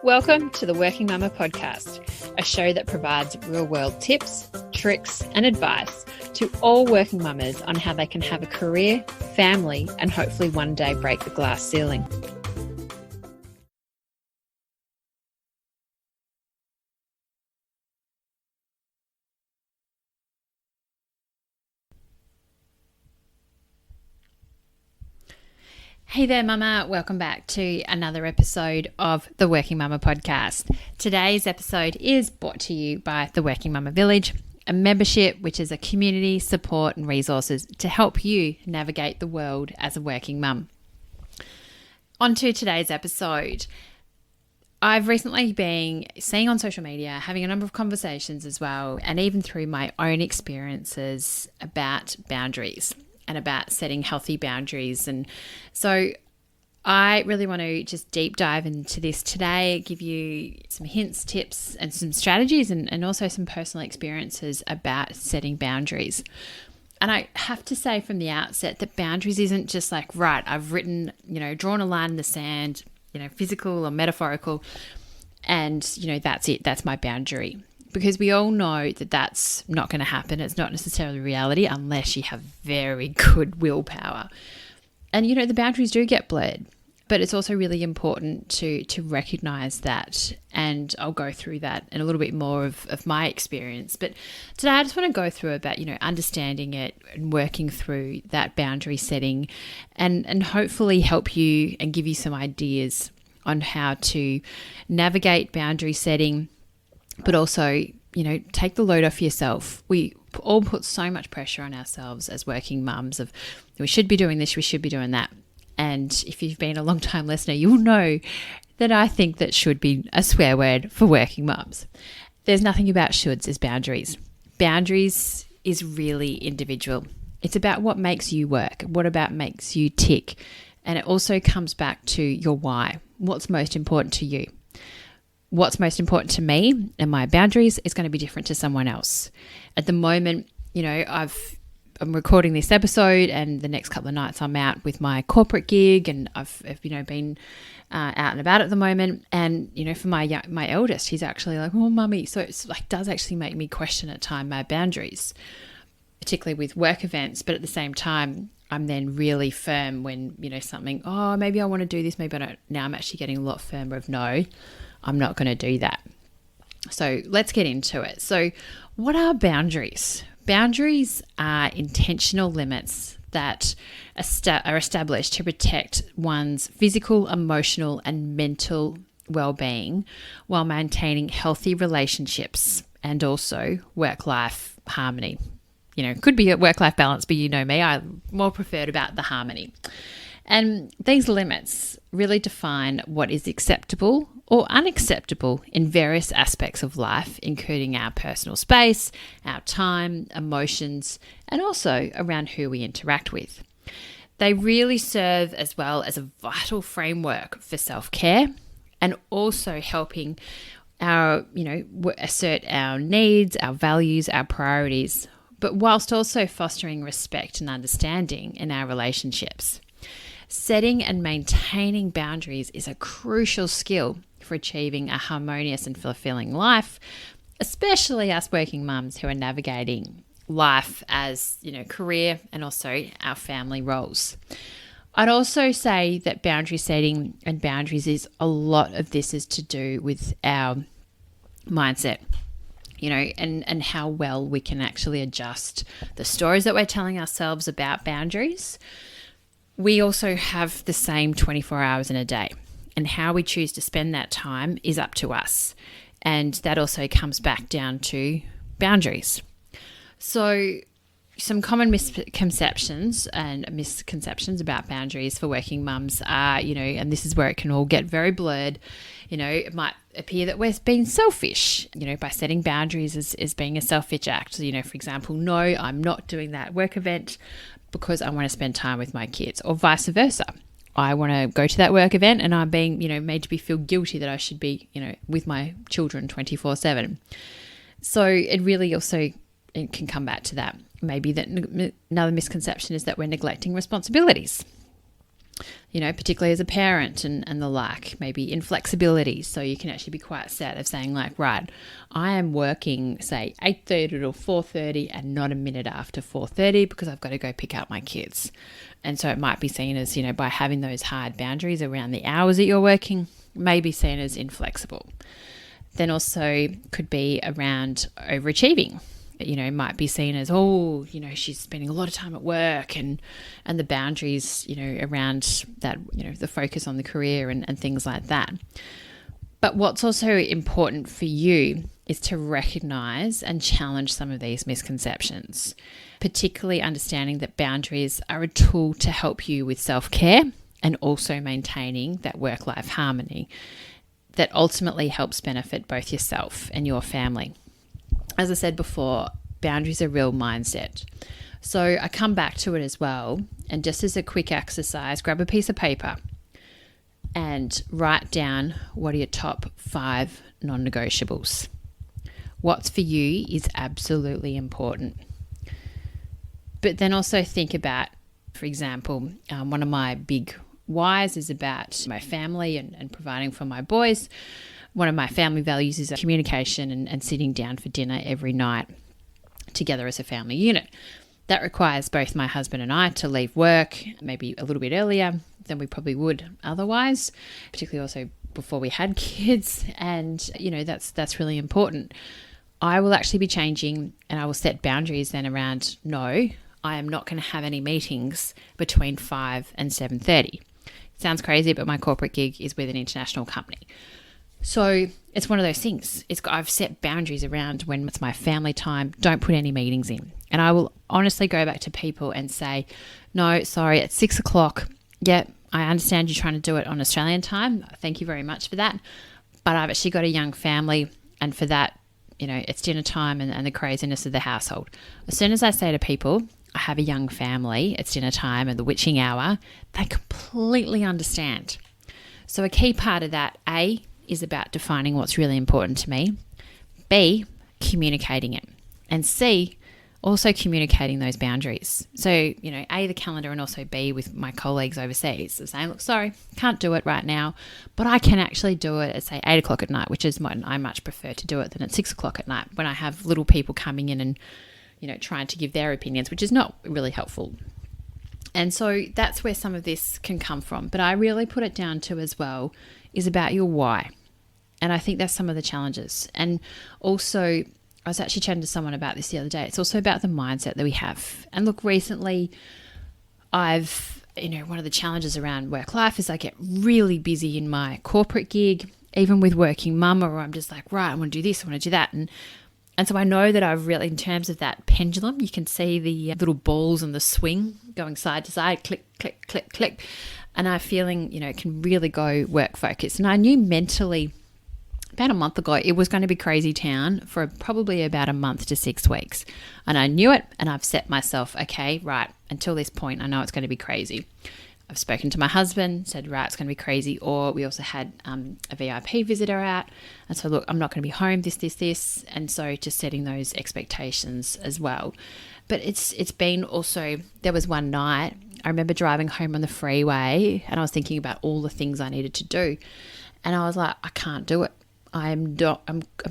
Welcome to the Working Mumma podcast, a show that provides real-world tips, tricks, and advice to all working mamas on how they can have a career, family, and hopefully one day break the glass ceiling. Hey there, Mama. Welcome back to another episode of the Working Mumma podcast. Today's episode is brought to you by the Working Mumma Village, a membership which is a community, support and resources to help you navigate the world as a working mum. On to today's episode. I've recently been seeing on social media, having a number of conversations as well, and even through my own experiences about boundaries and about setting healthy boundaries. And so I really want to just deep dive into this today, give you some hints, tips, and some strategies and also some personal experiences about setting boundaries. And I have to say from the outset that boundaries isn't just like, right, I've written, drawn a line in the sand, physical or metaphorical, and, that's it, that's my boundary. Because we all know that that's not going to happen. It's not necessarily reality unless you have very good willpower. And, the boundaries do get blurred, but it's also really important to recognize that. And I'll go through that in a little bit more of my experience. But today I just want to go through about, understanding it and working through that boundary setting and hopefully help you and give you some ideas on how to navigate boundary setting, but also, take the load off yourself. We all put so much pressure on ourselves as working mums of we should be doing this, we should be doing that. And if you've been a long time listener, you'll know that I think that should be a swear word for working mums. There's nothing about shoulds as boundaries. Boundaries is really individual. It's about what makes you work, what about makes you tick. And it also comes back to your why. What's most important to you? What's most important to me and my boundaries is going to be different to someone else. At the moment, I'm recording this episode, and the next couple of nights I'm out with my corporate gig, and I've been out and about at the moment. And for my eldest, he's actually like, "Oh, mummy," so it's like does actually make me question at time my boundaries, particularly with work events. But at the same time, I'm then really firm when something. Oh, maybe I want to do this, maybe I don't. Now I'm actually getting a lot firmer of no. I'm not going to do that. So let's get into it. So what are boundaries? Boundaries are intentional limits that are established to protect one's physical, emotional, and mental well-being while maintaining healthy relationships and also work-life harmony. Could be a work-life balance, but me, I more preferred about the harmony. And these limits really define what is acceptable or unacceptable in various aspects of life, including our personal space, our time, emotions, and also around who we interact with. They really serve as well as a vital framework for self-care and also helping our, assert our needs, our values, our priorities, but whilst also fostering respect and understanding in our relationships. Setting and maintaining boundaries is a crucial skill for achieving a harmonious and fulfilling life, especially us working mums who are navigating life as, career and also our family roles. I'd also say that boundary setting and boundaries is a lot of this is to do with our mindset, and how well we can actually adjust the stories that we're telling ourselves about boundaries. We also have the same 24 hours in a day, and how we choose to spend that time is up to us. And that also comes back down to boundaries. So some common misconceptions about boundaries for working mums are, and this is where it can all get very blurred. It might appear that we're being selfish, by setting boundaries as being a selfish act. So, for example, no, I'm not doing that work event because I want to spend time with my kids, or vice versa. I want to go to that work event and I'm being, made to feel guilty that I should be, with my children 24/7. So it really also it can come back to that. Maybe that another misconception is that we're neglecting responsibilities. particularly as a parent and the like, maybe inflexibility. So you can actually be quite set of saying like, right, I am working, say 8:30 to 4:30 and not a minute after 4:30 because I've got to go pick up my kids. And so it might be seen as, by having those hard boundaries around the hours that you're working, may be seen as inflexible. Then also could be around overachieving. Might be seen as, she's spending a lot of time at work and the boundaries, around that, the focus on the career and things like that. But what's also important for you is to recognize and challenge some of these misconceptions, particularly understanding that boundaries are a tool to help you with self-care and also maintaining that work-life harmony that ultimately helps benefit both yourself and your family. As I said before, boundaries are real mindset. So I come back to it as well. And just as a quick exercise, grab a piece of paper and write down what are your top 5 non-negotiables. What's for you is absolutely important. But then also think about, for example, one of my big whys is about my family and providing for my boys. One of my family values is communication and sitting down for dinner every night together as a family unit. That requires both my husband and I to leave work maybe a little bit earlier than we probably would otherwise, particularly also before we had kids. And, that's really important. I will actually be changing and I will set boundaries then around, no, I am not going to have any meetings between 5 and 7:30. Sounds crazy, but my corporate gig is with an international company. So it's one of those things. I've set boundaries around when it's my family time. Don't put any meetings in. And I will honestly go back to people and say, no, sorry, at 6 o'clock. Yeah, I understand you're trying to do it on Australian time. Thank you very much for that. But I've actually got a young family. And for that, it's dinner time and the craziness of the household. As soon as I say to people, I have a young family, it's dinner time and the witching hour, they completely understand. So a key part of that, A, is about defining what's really important to me. B, communicating it. And C, also communicating those boundaries. So, A, the calendar, and also B, with my colleagues overseas. So saying, look, sorry, can't do it right now, but I can actually do it at, say, 8 o'clock at night, which is when I much prefer to do it than at 6 o'clock at night when I have little people coming in and, trying to give their opinions, which is not really helpful. And so that's where some of this can come from. But I really put it down to as well is about your why. And I think that's some of the challenges. And also, I was actually chatting to someone about this the other day. It's also about the mindset that we have. And look, recently one of the challenges around work life is I get really busy in my corporate gig, even with Working Mumma, where I'm just like, right, I want to do this, I want to do that. And so I know that I've really, in terms of that pendulum, you can see the little balls and the swing going side to side, click, click, click, click. And I'm feeling, it can really go work focused. And I knew mentally about a month ago, it was going to be crazy town for probably about a month to 6 weeks. And I knew it, and I've set myself, okay, right, until this point, I know it's going to be crazy. I've spoken to my husband, said, right, it's going to be crazy. Or we also had a VIP visitor out. And so, look, I'm not going to be home, this. And so just setting those expectations as well. But it's been also, there was one night, I remember driving home on the freeway and I was thinking about all the things I needed to do. And I was like, I can't do it. I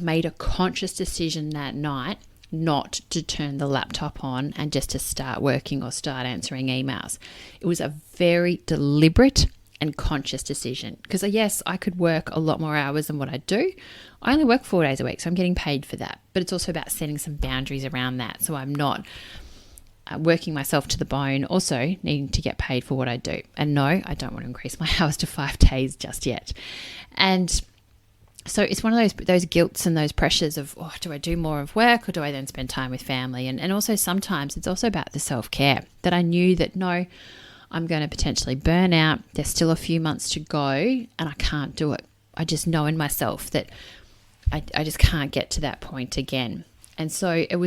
made a conscious decision that night not to turn the laptop on and just to start working or start answering emails. It was a very deliberate and conscious decision because, yes, I could work a lot more hours than what I do. I only work 4 days a week, so I'm getting paid for that. But it's also about setting some boundaries around that so I'm not working myself to the bone, also needing to get paid for what I do. And no, I don't want to increase my hours to 5 days just yet. And so it's one of those guilts and those pressures of, do I do more of work or do I then spend time with family? And also sometimes it's also about the self-care that I knew that, no, I'm going to potentially burn out. There's still a few months to go and I can't do it. I just know in myself that I just can't get to that point again. And so it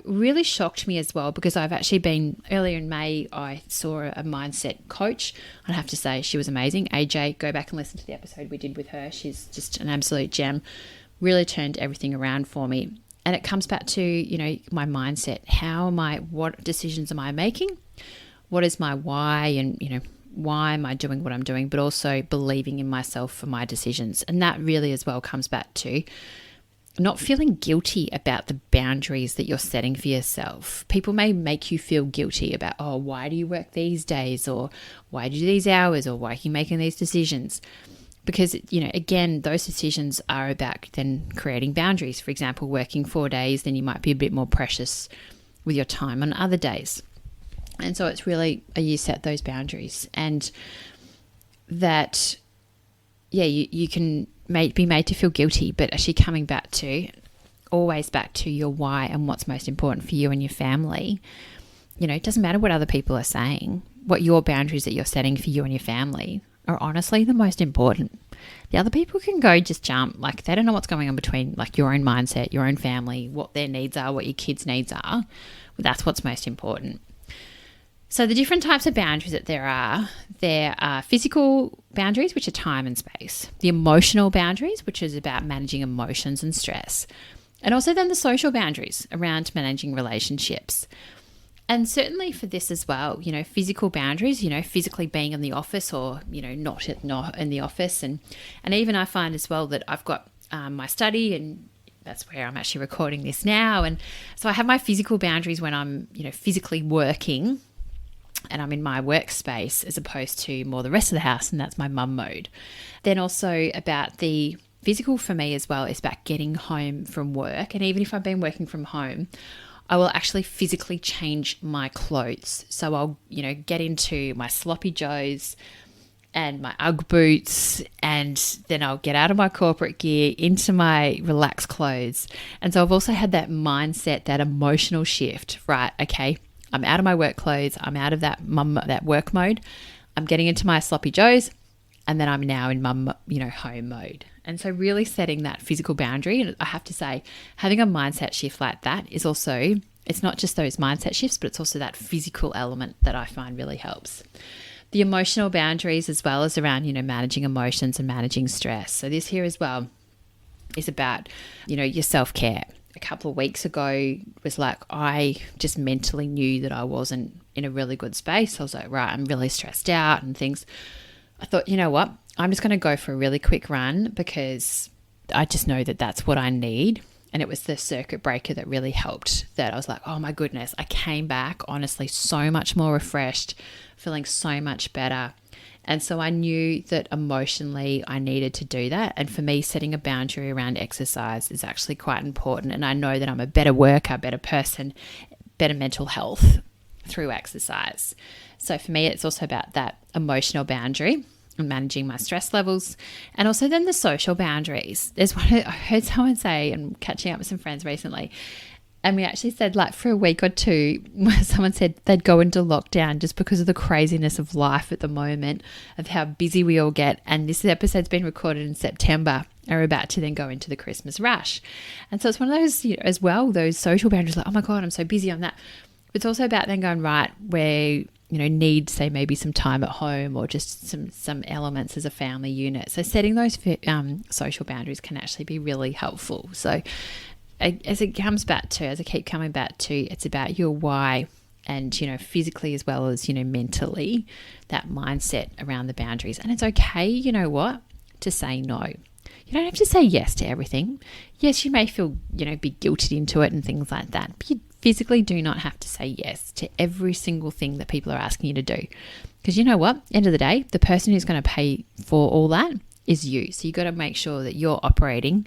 really shocked me as well because I've actually been, earlier in May, I saw a mindset coach. I have to say she was amazing. AJ, go back and listen to the episode we did with her. She's just an absolute gem. Really turned everything around for me. And it comes back to, my mindset. What decisions am I making? What is my why? And, why am I doing what I'm doing, but also believing in myself for my decisions. And that really as well comes back to not feeling guilty about the boundaries that you're setting for yourself. People may make you feel guilty about, oh, why do you work these days? Or why do you do these hours? Or why are you making these decisions? Because, again, those decisions are about then creating boundaries. For example, working 4 days, then you might be a bit more precious with your time on other days. And so it's really, you set those boundaries, and that, you can be made to feel guilty, but actually coming always back to your why and what's most important for you and your family. It doesn't matter what other people are saying. What your boundaries that you're setting for you and your family are honestly the most important. The other people can go just jump, like they don't know what's going on between like your own mindset, your own family, what their needs are, what your kids' needs are. That's what's most important. So the different types of boundaries that there are physical boundaries, which are time and space, the emotional boundaries, which is about managing emotions and stress, and also then the social boundaries around managing relationships. And certainly for this as well, physical boundaries, physically being in the office or, not in the office. And even I find as well that I've got my study, and that's where I'm actually recording this now. And so I have my physical boundaries when I'm, physically working and I'm in my workspace, as opposed to more the rest of the house, and that's my mum mode. Then also about the physical for me as well is about getting home from work. And even if I've been working from home, I will actually physically change my clothes. So I'll, get into my sloppy joes and my Ugg boots, and then I'll get out of my corporate gear into my relaxed clothes. And so I've also had that mindset, that emotional shift, right? Okay, I'm out of my work clothes. I'm out of that work mode. I'm getting into my sloppy joes, and then I'm now in home mode. And so really setting that physical boundary, and I have to say, having a mindset shift like that is also, it's not just those mindset shifts, but it's also that physical element that I find really helps. The emotional boundaries as well as around, managing emotions and managing stress. So this here as well is about, your self-care. A couple of weeks ago was like, I just mentally knew that I wasn't in a really good space. I was like, right, I'm really stressed out and things. I thought, you know what? I'm just going to go for a really quick run because I just know that that's what I need. And it was the circuit breaker that really helped, that I was like, oh my goodness, I came back honestly so much more refreshed, feeling so much better. And so I knew that emotionally I needed to do that. And for me, setting a boundary around exercise is actually quite important. And I know that I'm a better worker, better person, better mental health through exercise. So for me, it's also about that emotional boundary and managing my stress levels, and also then the social boundaries. There's one I heard someone say, and catching up with some friends recently, and we actually said like for a week or two, someone said they'd go into lockdown just because of the craziness of life at the moment, of how busy we all get. And this episode's been recorded in September, and we're about to then go into the Christmas rush. And so it's one of those, as well, those social boundaries, like, oh my God, I'm so busy on that. But it's also about then going, right, where need, say, maybe some time at home or just some elements as a family unit. So setting those social boundaries can actually be really helpful. So as I keep coming back to, it's about your why, and, physically as well as, mentally, that mindset around the boundaries. And it's okay, to say no. You don't have to say yes to everything. Yes, you may feel, be guilted into it and things like that, but you physically do not have to say yes to every single thing that people are asking you to do. Because you know what? End of the day, the person who's going to pay for all that is you. So you've got to make sure that you're operating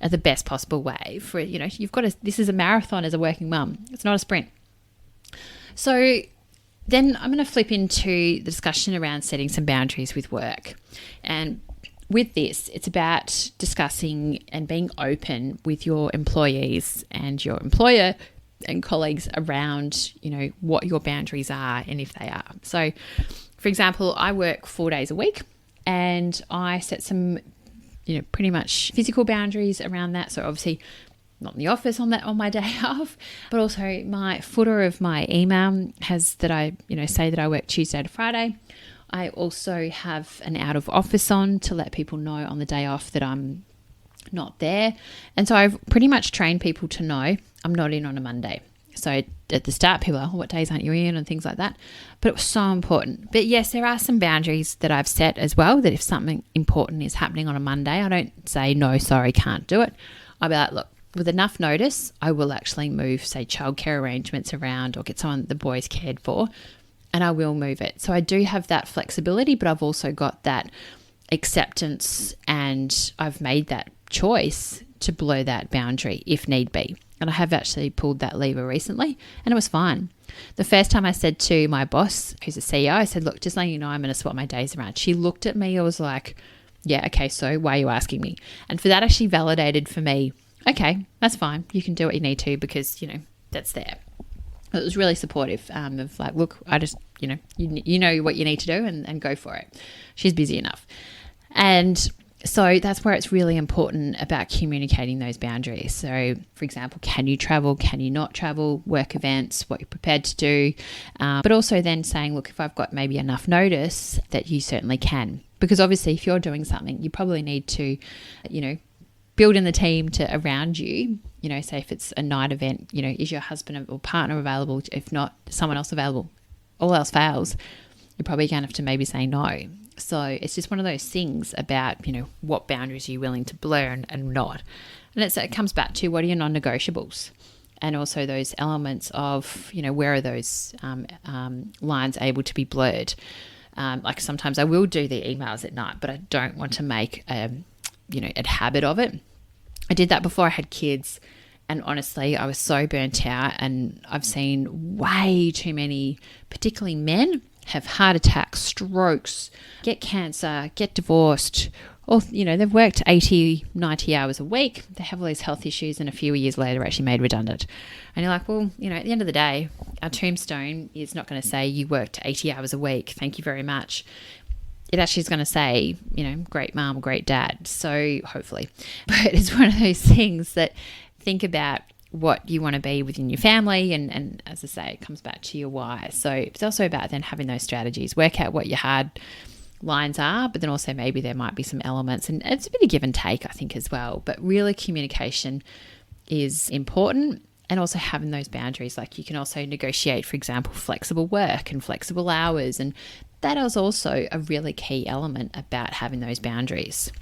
at the best possible way for, this is a marathon as a working mum. It's not a sprint. So then I'm going to flip into the discussion around setting some boundaries with work. And with this, it's about discussing and being open with your employees and your employer and colleagues around, what your boundaries are and if they are. So, for example, I work 4 days a week, and I set some, pretty much physical boundaries around that. So obviously not in the office on my day off, but also my footer of my email has that I, say that I work Tuesday to Friday. I also have an out of office on to let people know on the day off that I'm not there. And so I've pretty much trained people to know I'm not in on a Monday. So at the start, people are, what days aren't you in and things like that. But it was so important. But yes, there are some boundaries that I've set as well, that if something important is happening on a Monday, I don't say, no, sorry, can't do it. I'll be like, look, with enough notice, I will actually move, say, childcare arrangements around or get someone the boys cared for, and I will move it. So I do have that flexibility, but I've also got that acceptance, and I've made that choice to blow that boundary if need be. And I have actually pulled that lever recently, and it was fine. The first time I said to my boss, who's a CEO, I said, look, just letting you know, I'm going to swap my days around. She looked at me, I was like, yeah, okay, so why are you asking me? And for that, actually validated for me, okay, that's fine. You can do what you need to because, that's there. It was really supportive of like, look, I just, you know what you need to do and go for it. She's busy enough. And so that's where it's really important about communicating those boundaries. So, for example, can you travel? Can you not travel? Work events, what you're prepared to do. But also then saying, look, if I've got maybe enough notice that you certainly can. Because obviously if you're doing something, you probably need to, build in the team to around you. Say if it's a night event, is your husband or partner available? If not, someone else available. All else fails, you're probably going to have to maybe say no. So it's just one of those things about, what boundaries are you willing to blur and not. And it comes back to what are your non-negotiables, and also those elements of, where are those lines able to be blurred. Like sometimes I will do the emails at night, but I don't want to make a habit of it. I did that before I had kids, and honestly, I was so burnt out, and I've seen way too many, particularly men, have heart attacks, strokes, get cancer, get divorced, or, they've worked 80, 90 hours a week. They have all these health issues, and a few years later are actually made redundant. And you're like, well, at the end of the day, our tombstone is not going to say you worked 80 hours a week. Thank you very much. It actually is going to say, great mom, great dad. So hopefully, but it's one of those things that think about what you want to be within your family. And as I say, it comes back to your why. So it's also about then having those strategies, work out what your hard lines are, but then also maybe there might be some elements, and it's a bit of give and take, I think, as well. But really communication is important, and also having those boundaries. Like you can also negotiate, for example, flexible work and flexible hours. And that is also a really key element about having those boundaries.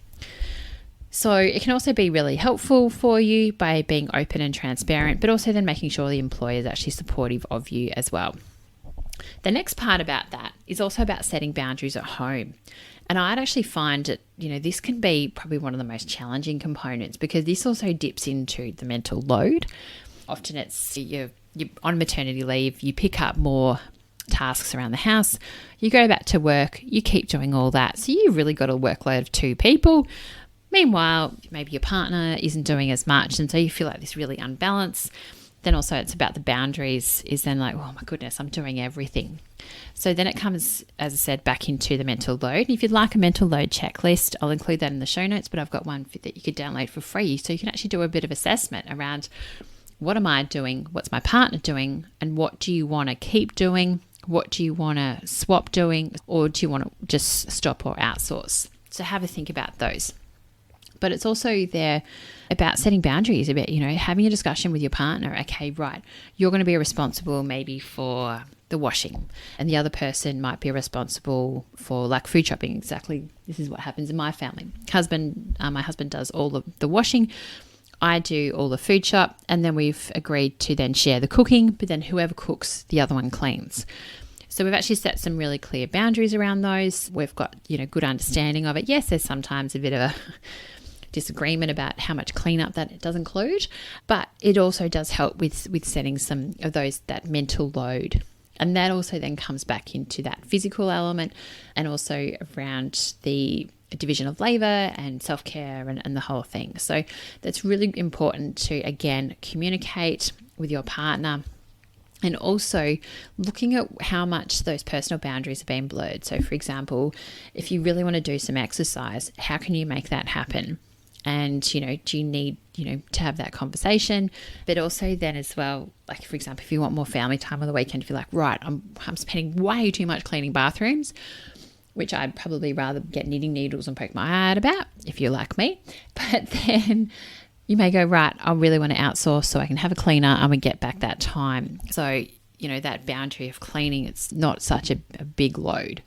So it can also be really helpful for you by being open and transparent, but also then making sure the employer is actually supportive of you as well. The next part about that is also about setting boundaries at home. And I'd actually find that, this can be probably one of the most challenging components, because this also dips into the mental load. Often it's you're on maternity leave, you pick up more tasks around the house, you go back to work, you keep doing all that. So you've really got a workload of 2 people. Meanwhile, maybe your partner isn't doing as much, and so you feel like this really unbalanced. Then also it's about the boundaries, is then like, oh my goodness, I'm doing everything. So then it comes, as I said, back into the mental load. And if you'd like a mental load checklist, I'll include that in the show notes, but I've got one that you could download for free. So you can actually do a bit of assessment around, what am I doing? What's my partner doing? And what do you want to keep doing? What do you want to swap doing? Or do you want to just stop or outsource? So have a think about those. But it's also there about setting boundaries, about, having a discussion with your partner. Okay, right, you're going to be responsible maybe for the washing, and the other person might be responsible for like food shopping. Exactly, this is what happens in my family. My husband does all of the washing. I do all the food shop, and then we've agreed to then share the cooking, but then whoever cooks, the other one cleans. So we've actually set some really clear boundaries around those. We've got, good understanding of it. Yes, there's sometimes a bit of a disagreement about how much cleanup that it does include, but it also does help with setting some of that mental load. And that also then comes back into that physical element, and also around the division of labor and self-care and the whole thing. So that's really important to, again, communicate with your partner, and also looking at how much those personal boundaries are being blurred. So for example, if you really want to do some exercise, how can you make that happen? And, do you need, to have that conversation? But also then as well, like, for example, if you want more family time on the weekend, if you're like, right, I'm spending way too much cleaning bathrooms, which I'd probably rather get knitting needles and poke my eye out about, if you're like me. But then, you may go, right, I really want to outsource so I can have a cleaner and we get back that time. So, that boundary of cleaning, it's not such a big load.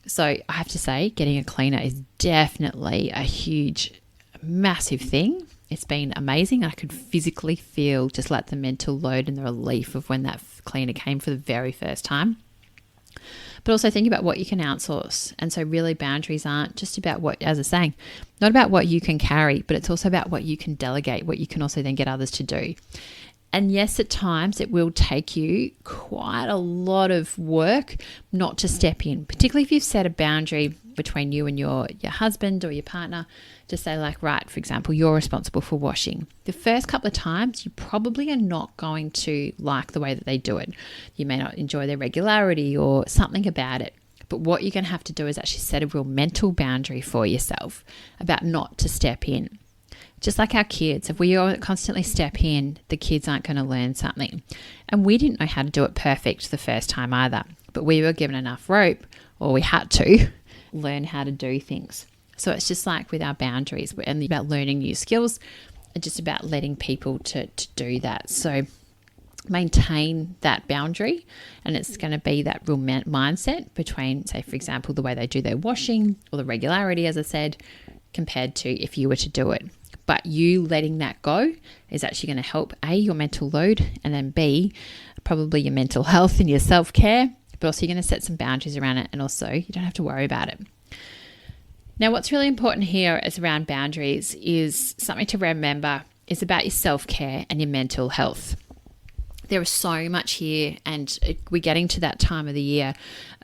So I have to say, getting a cleaner is definitely a huge, massive thing. It's been amazing. I could physically feel just like the mental load and the relief of when that cleaner came for the very first time. But also think about what you can outsource. And so really boundaries aren't just about what, as I was saying, not about what you can carry, but it's also about what you can delegate, what you can also then get others to do. And yes, at times it will take you quite a lot of work not to step in, particularly if you've set a boundary between you and your husband or your partner to say like, right, for example, you're responsible for washing. The first couple of times you probably are not going to like the way that they do it. You may not enjoy their regularity or something about it. But what you're going to have to do is actually set a real mental boundary for yourself about not to step in. Just like our kids, if we all constantly step in, the kids aren't going to learn something. And we didn't know how to do it perfect the first time either, but we were given enough rope, or we had to learn how to do things. So it's just like with our boundaries, and about learning new skills, and just about letting people to do that. So maintain that boundary, and it's going to be that real mindset between, say, for example, the way they do their washing or the regularity, as I said, compared to if you were to do it. But you letting that go is actually going to help A, your mental load, and then B, probably your mental health and your self-care, but also you're going to set some boundaries around it, and also you don't have to worry about it. Now, what's really important here is around boundaries is something to remember is about your self-care and your mental health. There is so much here, and we're getting to that time of the year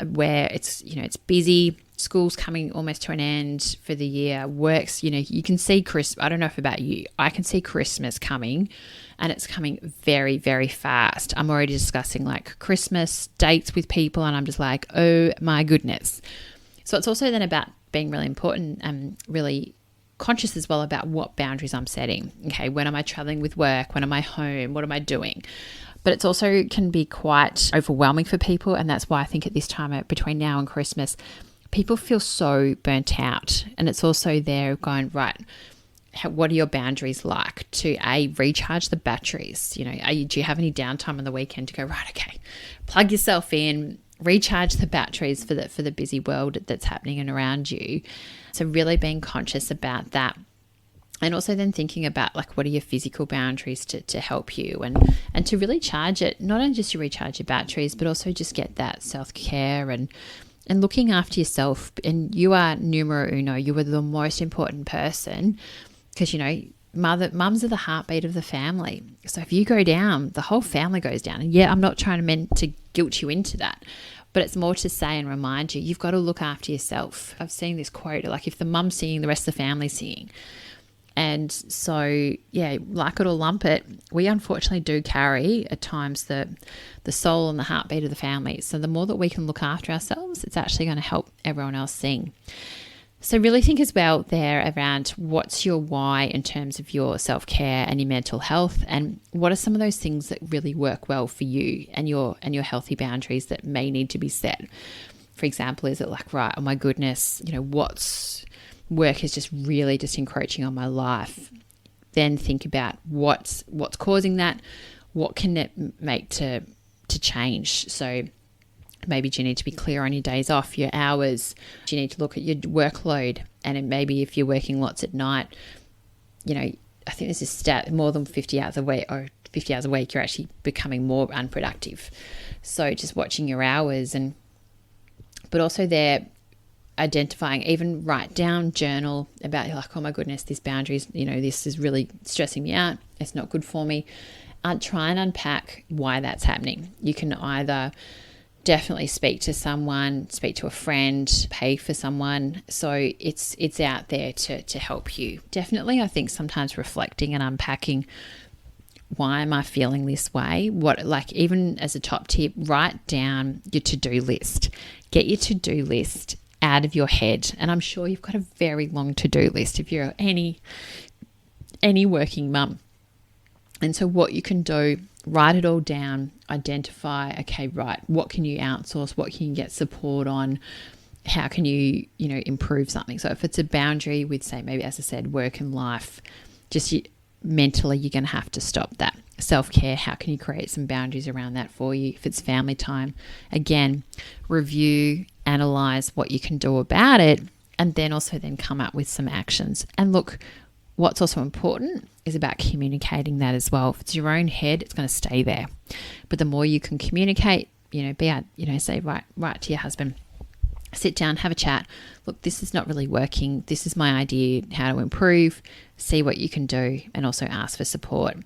where it's busy. School's coming almost to an end for the year. Works, you can see Christmas. I don't know if about you. I can see Christmas coming, and it's coming very, very fast. I'm already discussing like Christmas dates with people, and I'm just like, oh my goodness. So it's also then about being really important and really conscious as well about what boundaries I'm setting. Okay, when am I traveling with work? When am I home? What am I doing? But it's also can be quite overwhelming for people, and that's why I think at this time between now and Christmas, people feel so burnt out. And it's also there going, right, what are your boundaries like to recharge the batteries? Do you have any downtime on the weekend to go, right, okay, plug yourself in, recharge the batteries for the busy world that's happening and around you. So really being conscious about that. And also then thinking about like what are your physical boundaries to help you and to really charge it, not only just to recharge your batteries, but also just get that self-care and looking after yourself. And you are numero uno. You are the most important person because, mums are the heartbeat of the family. So if you go down, the whole family goes down. And yeah, I'm not trying to guilt you into that, but it's more to say and remind you, you've got to look after yourself. I've seen this quote, like if the mum's singing, the rest of the family's singing. And so, yeah, like it or lump it, we unfortunately do carry at times the soul and the heartbeat of the family. So the more that we can look after ourselves, it's actually going to help everyone else sing. So really think as well there around what's your why in terms of your self-care and your mental health, and what are some of those things that really work well for you and your healthy boundaries that may need to be set. For example, is it like, right, oh my goodness, what's work is just really just encroaching on my life. Then think about what's causing that. What can it make to change? So maybe do you need to be clear on your days off, your hours? Do you need to look at your workload? And maybe if you're working lots at night, I think there's a stat, more than 50 hours a week, you're actually becoming more unproductive. So just watching your hours, but also there identifying, even write down, journal about like, oh my goodness, this boundaries, this is really stressing me out. It's not good for me. Try and unpack why that's happening. You can either definitely speak to someone, speak to a friend, pay for someone. So it's out there to help you. Definitely, I think sometimes reflecting and unpacking, why am I feeling this way? Even as a top tip, write down your to-do list. Get your to-do list out of your head. And I'm sure you've got a very long to-do list if you're any working mum. And so what you can do, write it all down, identify, okay, right, what can you outsource? What can you get support on? How can you, improve something? So if it's a boundary with, say, maybe, as I said, work and life, just mentally you're going to have to stop that. Self-care, how can you create some boundaries around that for you? If it's family time, again, review, analyze what you can do about it, and then also then come up with some actions. And look, what's also important is about communicating that as well. If it's your own head, it's going to stay there. But the more you can communicate, say right to your husband, sit down, have a chat. Look, this is not really working. This is my idea, how to improve, see what you can do, and also ask for support.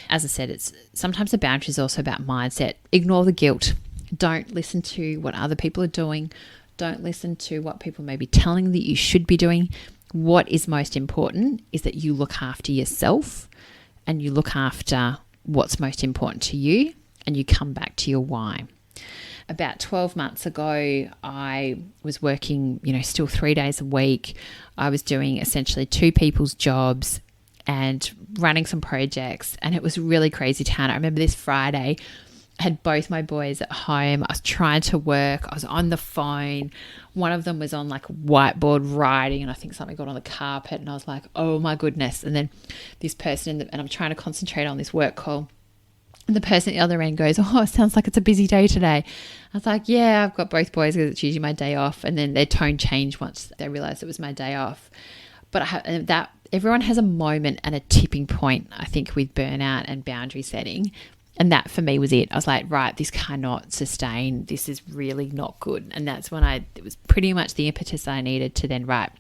As I said, it's sometimes the boundary is also about mindset. Ignore the guilt. Don't listen to what other people are doing. Don't listen to what people may be telling that you should be doing. What is most important is that you look after yourself and you look after what's most important to you, and you come back to your why. About 12 months ago, I was working, still 3 days a week. I was doing essentially 2 people's jobs and running some projects, and it was really crazy town. I remember this Friday, I had both my boys at home. I was trying to work. I was on the phone. One of them was on like a whiteboard writing, and I think something got on the carpet, and I was like, oh my goodness. And then this person, and I'm trying to concentrate on this work call. And the person at the other end goes, oh, it sounds like it's a busy day today. I was like, yeah, I've got both boys because it's usually my day off. And then their tone changed once they realized it was my day off. But everyone has a moment and a tipping point, I think, with burnout and boundary setting. And that for me was it. I was like, right, this cannot sustain. This is really not good. And that's when it was pretty much the impetus I needed to then, right,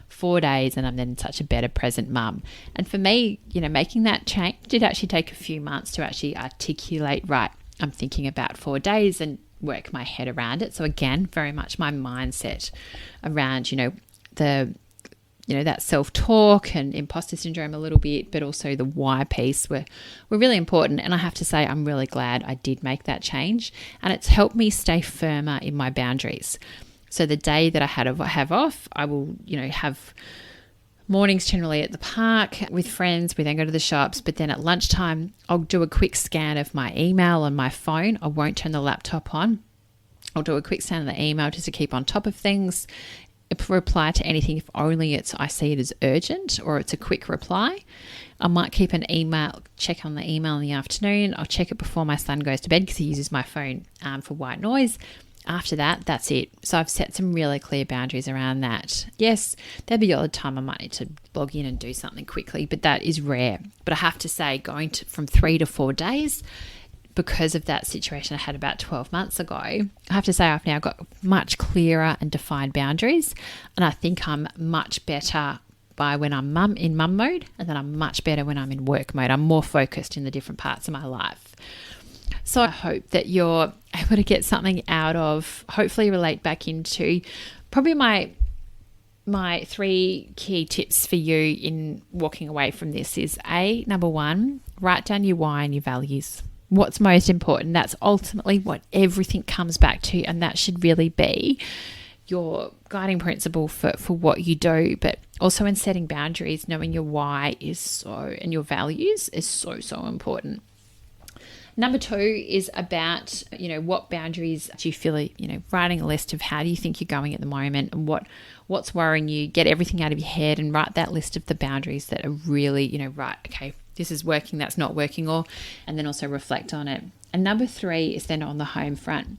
4 days, and I'm then such a better present mum. And for me, making that change did actually take a few months to actually articulate, right, I'm thinking about 4 days, and work my head around it. So again, very much my mindset around, that self-talk and imposter syndrome a little bit, but also the why piece were really important. And I have to say, I'm really glad I did make that change, and it's helped me stay firmer in my boundaries. So the day that I have off, I will, have mornings generally at the park with friends. We then go to the shops, but then at lunchtime, I'll do a quick scan of my email on my phone. I won't turn the laptop on. I'll do a quick scan of the email just to keep on top of things. Reply to anything if only I see it as urgent or it's a quick reply. I might keep check on the email in the afternoon. I'll check it before my son goes to bed because he uses my phone for white noise. After that, that's it. So I've set some really clear boundaries around that. Yes, there'll be the odd time I might need to log in and do something quickly, but that is rare. But I have to say, from 3 to 4 days, because of that situation I had about 12 months ago, I have to say I've now got much clearer and defined boundaries. And I think I'm much better when I'm in mum mode, and then I'm much better when I'm in work mode. I'm more focused in the different parts of my life. So I hope that you're able to get something out of, hopefully relate back into probably my 3 key tips for you in walking away from this is number 1, write down your why and your values. What's most important? That's ultimately what everything comes back to, and that should really be your guiding principle for what you do. But also in setting boundaries, knowing your why and your values is so important. Number 2 is about, what boundaries do you feel, writing a list of how do you think you're going at the moment and what's worrying you. Get everything out of your head and write that list of the boundaries that are really, right, okay, this is working, that's not working, and then also reflect on it. And number 3 is then on the home front.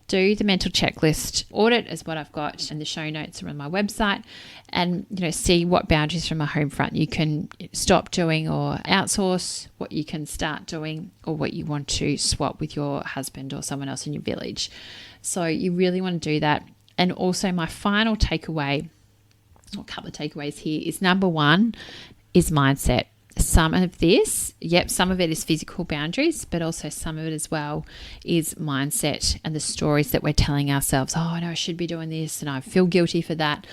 Do the mental checklist audit is what I've got, and the show notes are on my website, and see what boundaries from a home front you can stop doing or outsource, what you can start doing, or what you want to swap with your husband or someone else in your village. So you really want to do that. And also my final takeaway, or a couple of takeaways here, is number 1 is mindset. Some of it is physical boundaries, but also some of it as well is mindset and the stories that we're telling ourselves. Oh, no, I should be doing this and I feel guilty for that.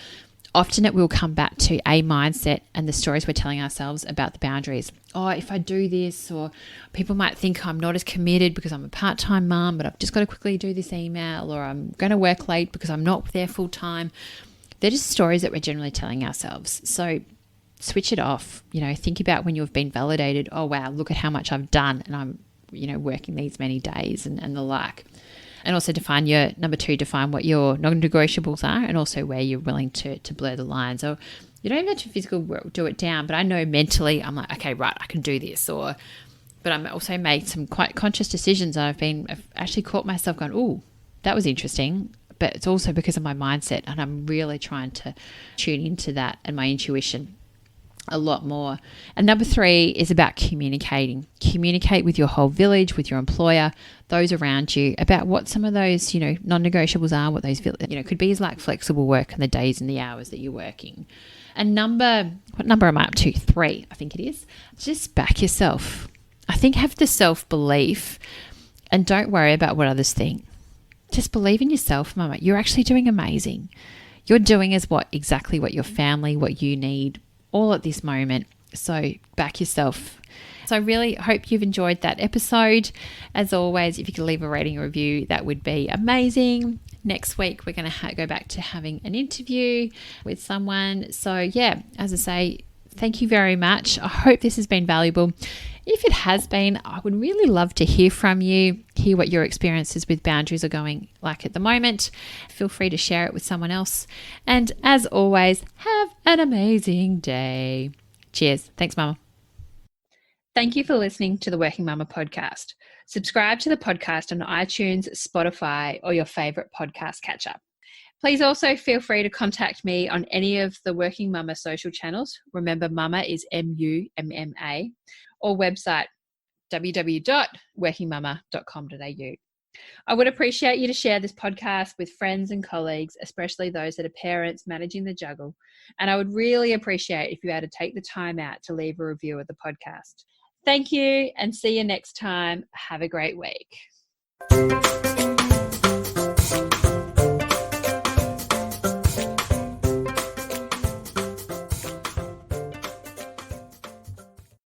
Often it will come back to a mindset and the stories we're telling ourselves about the boundaries. Oh, if I do this, or people might think I'm not as committed because I'm a part-time mum, but I've just got to quickly do this email, or I'm going to work late because I'm not there full time. They're just stories that we're generally telling ourselves. So switch it off, think about when you've been validated. Oh, wow, look at how much I've done and I'm, working these many days and the like. And also define what your non-negotiables are, and also where you're willing to blur the lines. Or you don't even have to physical work, do it down, but I know mentally I'm like, okay, right, I can do this. But I'm also made some quite conscious decisions. I've actually caught myself going, oh, that was interesting. But it's also because of my mindset, and I'm really trying to tune into that and my intuition a lot more. And number 3 is about communicating. Communicate with your whole village, with your employer, those around you, about what some of those, non-negotiables are, what those, could be is like flexible work and the days and the hours that you're working. And what number am I up to? 3, I think it is. Just back yourself. I think have the self-belief and don't worry about what others think. Just believe in yourself, Mama. You're actually doing amazing. You're doing exactly what your family, what you need, all at this moment. So back yourself. So I really hope you've enjoyed that episode. As always, if you could leave a rating or review, that would be amazing. Next week, we're going to go back to having an interview with someone. So yeah, as I say, thank you very much. I hope this has been valuable. If it has been, I would really love to hear from you, hear what your experiences with boundaries are going like at the moment. Feel free to share it with someone else. And as always, have an amazing day. Cheers. Thanks, Mama. Thank you for listening to the Working Mumma podcast. Subscribe to the podcast on iTunes, Spotify, or your favorite podcast catcher. Please also feel free to contact me on any of the Working Mumma social channels. Remember, Mumma is MUMMA, or website www.workingmumma.com.au. I would appreciate you to share this podcast with friends and colleagues, especially those that are parents managing the juggle. And I would really appreciate if you had to take the time out to leave a review of the podcast. Thank you, and see you next time. Have a great week.